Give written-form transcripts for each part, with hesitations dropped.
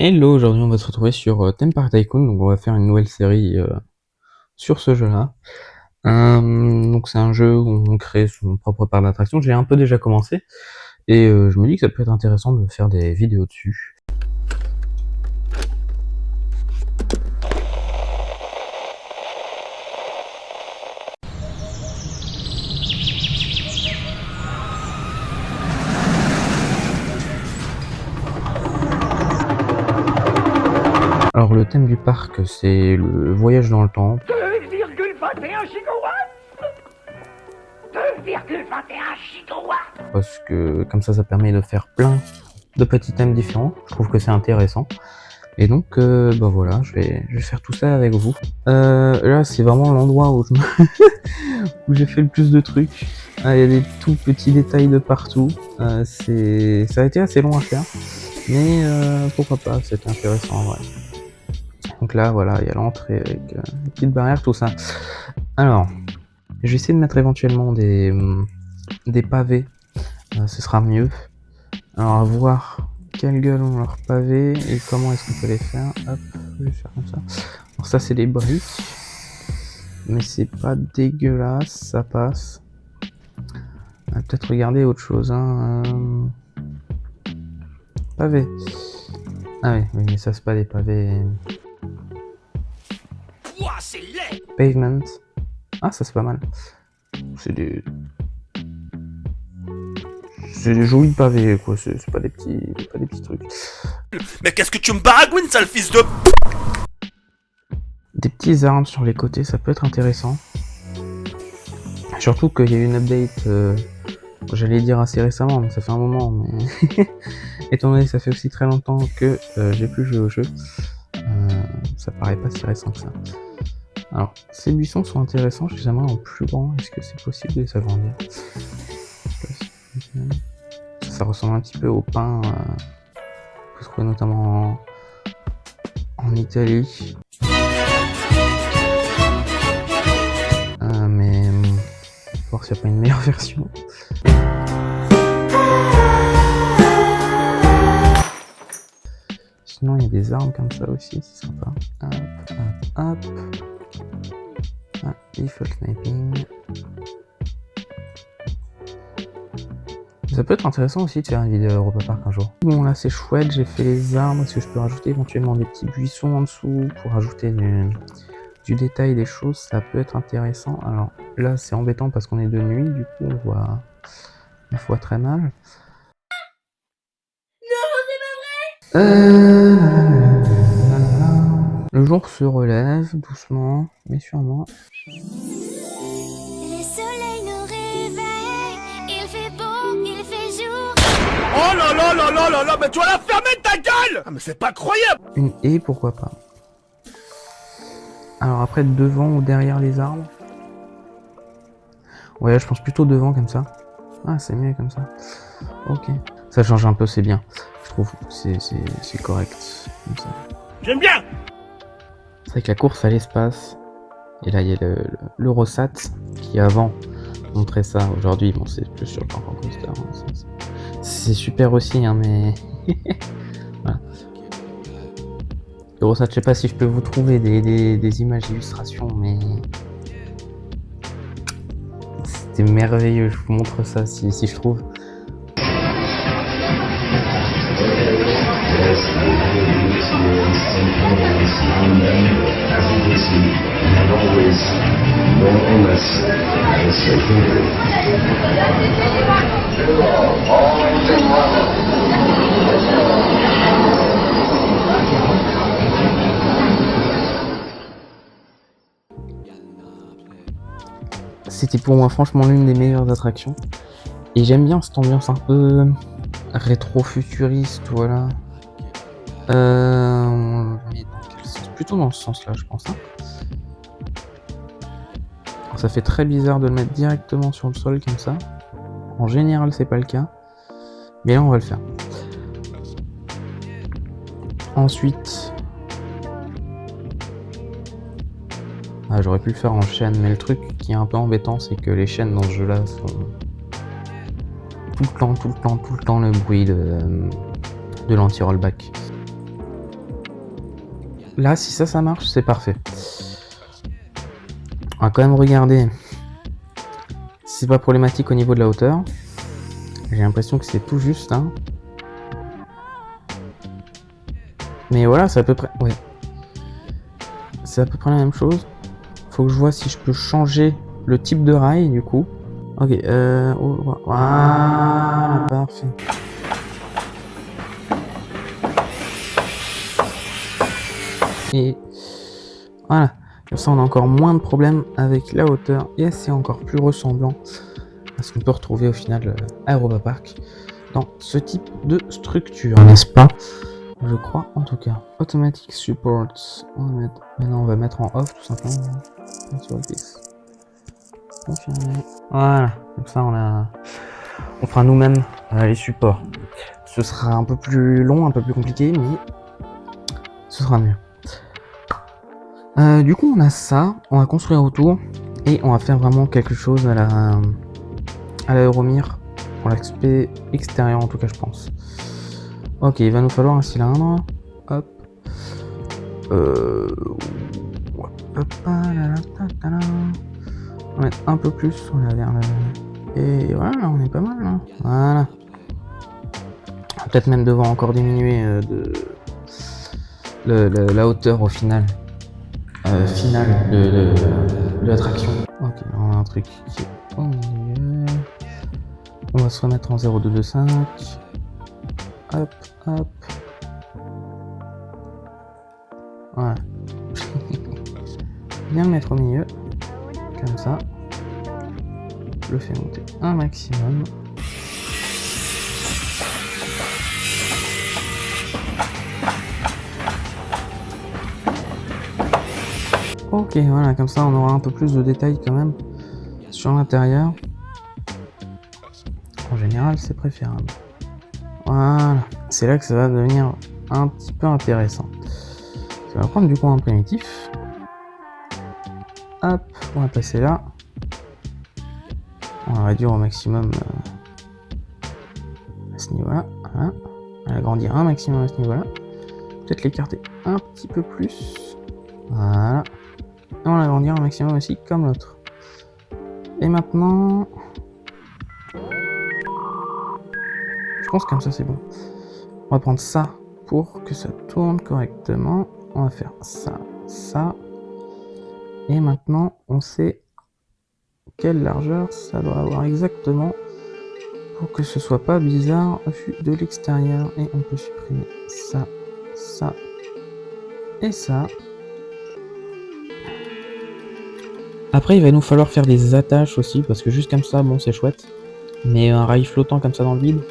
Hello, aujourd'hui on va se retrouver sur Theme Park Tycoon, donc on va faire une nouvelle série sur ce jeu-là. Donc c'est un jeu où on crée son propre parc d'attraction. J'ai un peu déjà commencé et je me dis que ça peut être intéressant de faire des vidéos dessus. Alors le thème du parc, c'est le voyage dans le temps. 2,21 gigawatts 2,21 gigawatts Parce que comme ça permet de faire plein de petits thèmes différents. Je trouve que c'est intéressant. Et donc, bah voilà, je vais faire tout ça avec vous. Là, c'est vraiment l'endroit où où j'ai fait le plus de trucs. Il y a des tout petits détails de partout. Ça a été assez long à faire, mais pourquoi pas, c'était intéressant en vrai. Donc là, voilà, il y a l'entrée avec une petite barrière, tout ça. Alors, je vais essayer de mettre éventuellement des pavés. Ce sera mieux. Alors, à voir quelle gueule ont leurs pavés et comment est-ce qu'on peut les faire. Hop, je vais faire comme ça. Alors ça, c'est des briques. Mais c'est pas dégueulasse, ça passe. On va peut-être regarder autre chose. Hein. Pavés. Ah oui, mais ça, c'est pas des pavés. Ouah, c'est laid. Pavement. Ah, ça, c'est pas mal. C'est des jolis pavés, quoi. C'est pas des petits trucs. Mais qu'est-ce que tu me baragouines, sale fils de... Des petits arbres sur les côtés, ça peut être intéressant. Surtout qu'il y a eu une update, j'allais dire assez récemment, mais ça fait un moment, mais étant donné que ça fait aussi très longtemps que j'ai plus joué au jeu, ça paraît pas si récent que ça. Alors, ces buissons sont intéressants, j'aimerais en plus grand, est-ce que c'est possible de les agrandir? Ça ressemble un petit peu au pain qu'on se trouve notamment en Italie. Mais voir s'il n'y a pas une meilleure version. Sinon, il y a des armes comme ça aussi, c'est sympa. Hop. Ah, default sniping. Ça peut être intéressant aussi de faire une vidéo Europa Park un jour. Bon, là c'est chouette, j'ai fait les armes. Est-ce que je peux rajouter éventuellement des petits buissons en dessous pour rajouter du détail des choses? Ça peut être intéressant. Alors là, c'est embêtant parce qu'on est de nuit, du coup on voit très mal. Non, c'est pas vrai. Le jour se relève doucement, mais sûrement. Le soleil nous réveille, il fait beau, il fait jour. Oh là là là là là là, mais tu vas la fermer ta gueule. Ah mais c'est pas croyable. Une haie, pourquoi pas. Alors après, devant ou derrière les arbres. Ouais, je pense plutôt devant comme ça. Ah, c'est mieux comme ça. Ok. Ça change un peu, c'est bien. Je trouve que c'est correct. Comme ça. J'aime bien. C'est vrai que la course à l'espace. Et là, il y a l'Eurosat qui avant montrait ça. Aujourd'hui, bon, c'est plus sur le parc coaster. Hein. C'est super aussi, hein, mais. Voilà. L'Eurosat, je sais pas si je peux vous trouver des images d'illustration, mais. C'était merveilleux, je vous montre ça si je trouve. C'était pour moi franchement l'une des meilleures attractions. Et j'aime bien cette ambiance un peu rétro-futuriste, voilà. Mais plutôt dans ce sens-là, je pense. Hein. Alors, ça fait très bizarre de le mettre directement sur le sol comme ça. En général, c'est pas le cas. Mais là, on va le faire. Ensuite... Ah, j'aurais pu le faire en chaîne, mais le truc qui est un peu embêtant, c'est que les chaînes dans ce jeu-là sont... tout le temps le bruit de l'anti-rollback. là, si ça marche, c'est parfait. On va quand même regarder si c'est pas problématique au niveau de la hauteur. J'ai l'impression que c'est tout juste, hein. Mais voilà, c'est à peu près... Ouais. C'est à peu près la même chose. Faut que je vois si je peux changer le type de rail, du coup. Ok, voilà, parfait. Et voilà. Comme ça, on a encore moins de problèmes avec la hauteur. Et c'est encore plus ressemblant à ce qu'on peut retrouver au final à Europa Park dans ce type de structure, n'est-ce pas? Je crois en tout cas. Automatic Support. Maintenant, on va mettre en off tout simplement. Confirmer. Voilà. Comme ça, on fera nous-mêmes les supports. Ce sera un peu plus long, un peu plus compliqué, mais ce sera mieux. Du coup, on a ça. On va construire autour et on va faire vraiment quelque chose à la Euromir pour l'aspect extérieur, en tout cas, je pense. Ok, il va nous falloir un cylindre. Hop. Hop. On va mettre un peu plus. On va vers le... Et voilà, on est pas mal. Hein. Voilà. On va peut-être même devoir encore diminuer la hauteur au final. Finale de l'attraction. Ok, on a un truc qui est au milieu. On va se remettre en 0,225. Hop. Voilà. Bien le mettre au milieu. Comme ça. Je le fais monter un maximum. Ok, voilà, comme ça on aura un peu plus de détails quand même sur l'intérieur. En général, c'est préférable. Voilà, c'est là que ça va devenir un petit peu intéressant. On va prendre du coup un primitif. Hop, on va passer là. On va réduire au maximum à ce niveau-là. Voilà. On va agrandir un maximum à ce niveau-là. Peut-être l'écarter un petit peu plus. Voilà. Et on va agrandir un maximum aussi comme l'autre. Et maintenant... Je pense que comme ça c'est bon. On va prendre ça pour que ça tourne correctement. On va faire ça. Et maintenant, on sait quelle largeur ça doit avoir exactement pour que ce soit pas bizarre vu de l'extérieur. Et on peut supprimer ça et ça. Après, il va nous falloir faire des attaches aussi parce que juste comme ça, bon, c'est chouette. Mais un rail flottant comme ça dans le vide,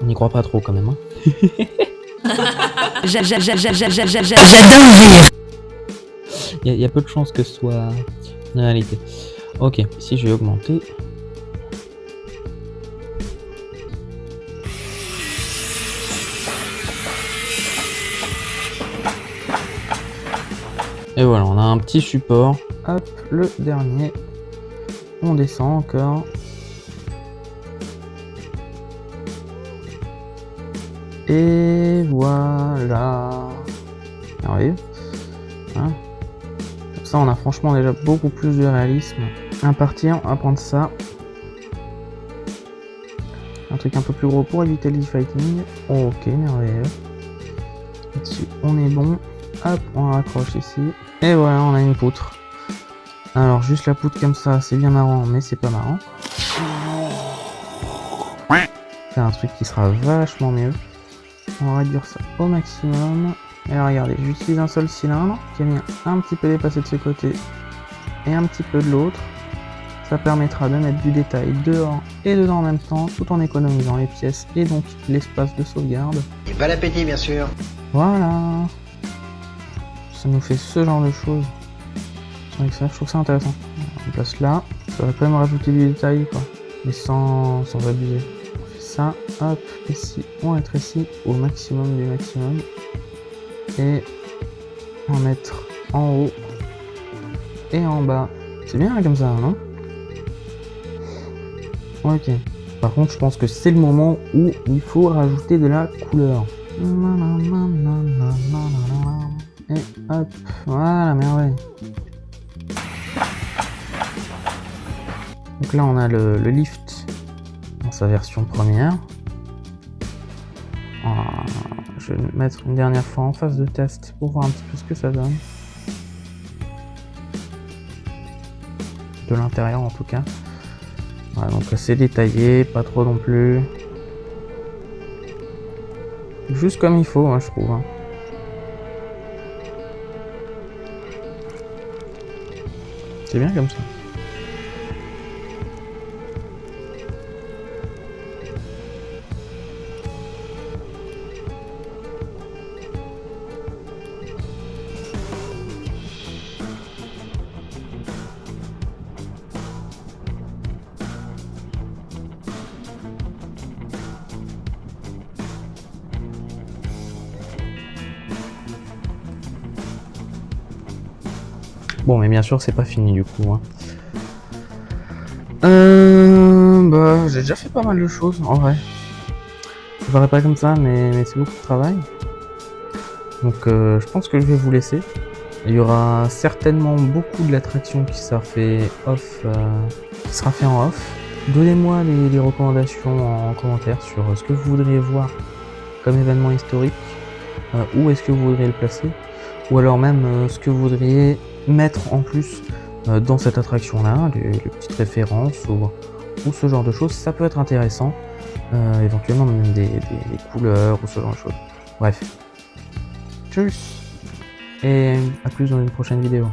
on n'y croit pas trop quand même. Hein. Il y a peu de chances que ce soit une réalité. Ok, ici je vais augmenter. Et voilà, on a un petit support. Hop, le dernier. On descend encore. Et voilà. Merveilleux. Hein. Comme ça, on a franchement déjà beaucoup plus de réalisme. À partir, on va prendre ça. Un truc un peu plus gros pour éviter le fighting. Ok, merveilleux. Là-dessus, on est bon. Hop, on raccroche ici. Et voilà, on a une poutre. Alors, juste la poutre comme ça, c'est bien marrant, mais c'est pas marrant. C'est un truc qui sera vachement mieux. On va réduire ça au maximum. Et alors, regardez, j'utilise un seul cylindre qui vient un petit peu dépasser de ce côté et un petit peu de l'autre. Ça permettra de mettre du détail dehors et dedans en même temps, tout en économisant les pièces et donc l'espace de sauvegarde. Et bon appétit, bien sûr. Voilà. Ça nous fait ce genre de choses. Avec ça, je trouve ça intéressant. On place là. Ça va quand même rajouter du détail, quoi. Mais sans abuser. On fait ça. Hop. Ici, on rétrécit au maximum du maximum. Et on va mettre en haut et en bas. C'est bien là, comme ça, non? Ok. Par contre, je pense que c'est le moment où il faut rajouter de la couleur. Et Hop, voilà, merveille. Donc là, on a le lift dans sa version première. Je vais le mettre une dernière fois en phase de test pour voir un petit peu ce que ça donne. De l'intérieur en tout cas. Voilà, donc assez détaillé, pas trop non plus. Juste comme il faut, hein, je trouve. Hein. C'est bien comme ça. Bon, mais bien sûr, c'est pas fini du coup. Hein. Bah, j'ai déjà fait pas mal de choses en vrai. Ça paraît pas comme ça, mais c'est beaucoup de travail. Donc, je pense que je vais vous laisser. Il y aura certainement beaucoup de l'attraction qui sera fait off, qui sera fait en off. Donnez-moi les recommandations en commentaire sur ce que vous voudriez voir comme événement historique, où est-ce que vous voudriez le placer, ou alors même ce que vous voudriez mettre en plus dans cette attraction là, les petites références ou ce genre de choses. Ça peut être intéressant, éventuellement même des couleurs ou ce genre de choses. Bref, tchuss et à plus dans une prochaine vidéo.